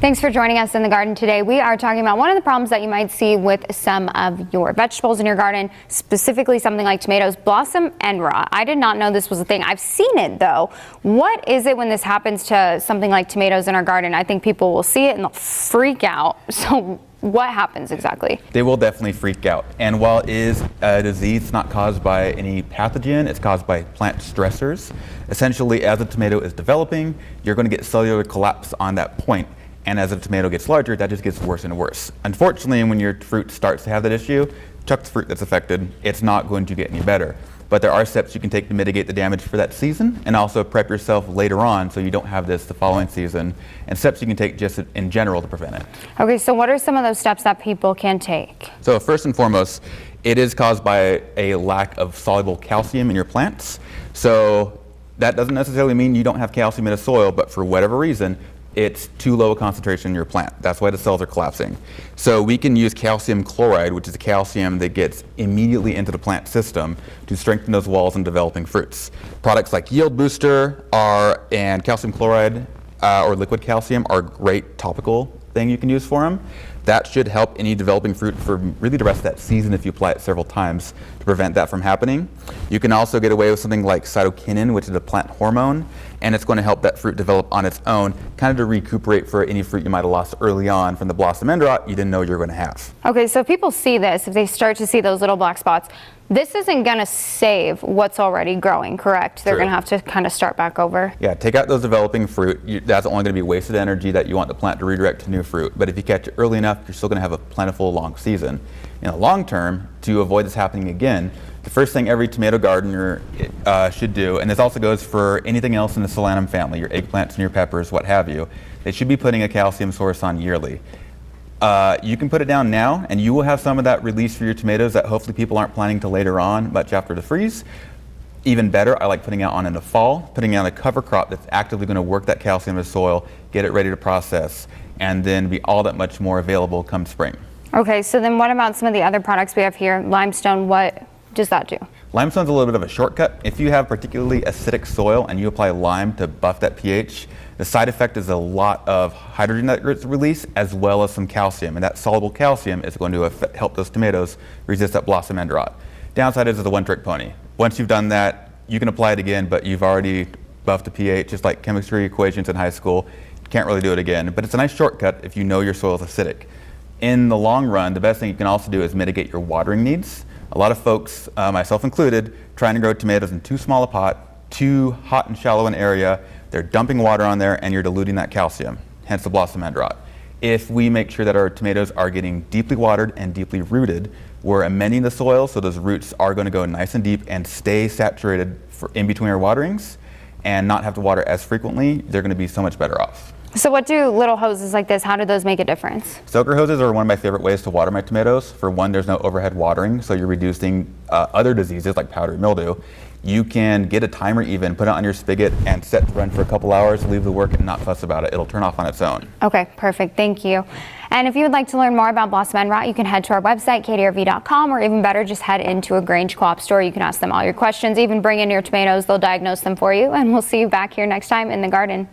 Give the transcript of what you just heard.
Thanks for joining us in the garden today. We are talking about one of the problems that you might see with some of your vegetables in your garden, specifically something like tomatoes, blossom end rot. I did not know this was a thing. I've seen it though. What is it when this happens to something like tomatoes in our garden? I think people will see it and they'll freak out. So what happens exactly? They will definitely freak out. And while it is a disease, it's not caused by any pathogen, it's caused by plant stressors. Essentially, as a tomato is developing, you're going to get cellular collapse on that point. And as the tomato gets larger, that just gets worse and worse. Unfortunately, when your fruit starts to have that issue, chuck the fruit that's affected, it's not going to get any better. But there are steps you can take to mitigate the damage for that season and also prep yourself later on so you don't have this the following season, and steps you can take just in general to prevent it. Okay, so what are some of those steps that people can take? So first and foremost, it is caused by a lack of soluble calcium in your plants. So that doesn't necessarily mean you don't have calcium in the soil, but for whatever reason, it's too low a concentration in your plant. That's why the cells are collapsing. So we can use calcium chloride, which is the calcium that gets immediately into the plant system to strengthen those walls in developing fruits. Products like Yield Booster and calcium chloride or liquid calcium are a great topical thing you can use for them. That should help any developing fruit for really the rest of that season if you apply it several times to prevent that from happening. You can also get away with something like cytokinin, which is a plant hormone, and it's going to help that fruit develop on its own, kind of to recuperate for any fruit you might have lost early on from the blossom end rot you didn't know you were going to have. Okay, so if people see this, if they start to see those little black spots, this isn't going to save what's already growing, correct? They're going to have to kind of start back over. Yeah, take out those developing fruit. That's only going to be wasted energy that you want the plant to redirect to new fruit. But if you catch it early enough, you're still going to have a plentiful long season. In the long term, to avoid this happening again, the first thing every tomato gardener should do, and this also goes for anything else in the solanum family, your eggplants and your peppers, what have you, they should be putting a calcium source on yearly. You can put it down now, and you will have some of that release for your tomatoes that hopefully people aren't planning to later on, much after the freeze. Even better, I like putting it on in the fall, putting it on a cover crop that's actively going to work that calcium in the soil, get it ready to process, and then be all that much more available come spring. Okay, so then what about some of the other products we have here? Limestone, what does that do? Limestone's a little bit of a shortcut. If you have particularly acidic soil and you apply lime to buff that pH, the side effect is a lot of hydrogen that gets released as well as some calcium, and that soluble calcium is going to help those tomatoes resist that blossom end rot. Downside is the one-trick pony. Once you've done that, you can apply it again, but you've already buffed the pH, just like chemistry equations in high school. You can't really do it again, but it's a nice shortcut if you know your soil is acidic. In the long run, the best thing you can also do is mitigate your watering needs. A lot of folks, myself included, trying to grow tomatoes in too small a pot, too hot and shallow an area, they're dumping water on there and you're diluting that calcium, hence the blossom end rot. If we make sure that our tomatoes are getting deeply watered and deeply rooted, we're amending the soil so those roots are going to go nice and deep and stay saturated in between our waterings and not have to water as frequently. They're going to be so much better off. So what do little hoses like this, how do those make a difference? Soaker hoses are one of my favorite ways to water my tomatoes. For one, there's no overhead watering, so you're reducing other diseases like powdery mildew. You can get a timer even, put it on your spigot and set to run for a couple hours, leave the work and not fuss about it. It'll turn off on its own. Okay, perfect, thank you. And if you would like to learn more about blossom end rot, you can head to our website, ktrv.com, or even better, just head into a Grange Co-op store. You can ask them all your questions, even bring in your tomatoes, they'll diagnose them for you, and we'll see you back here next time in the garden.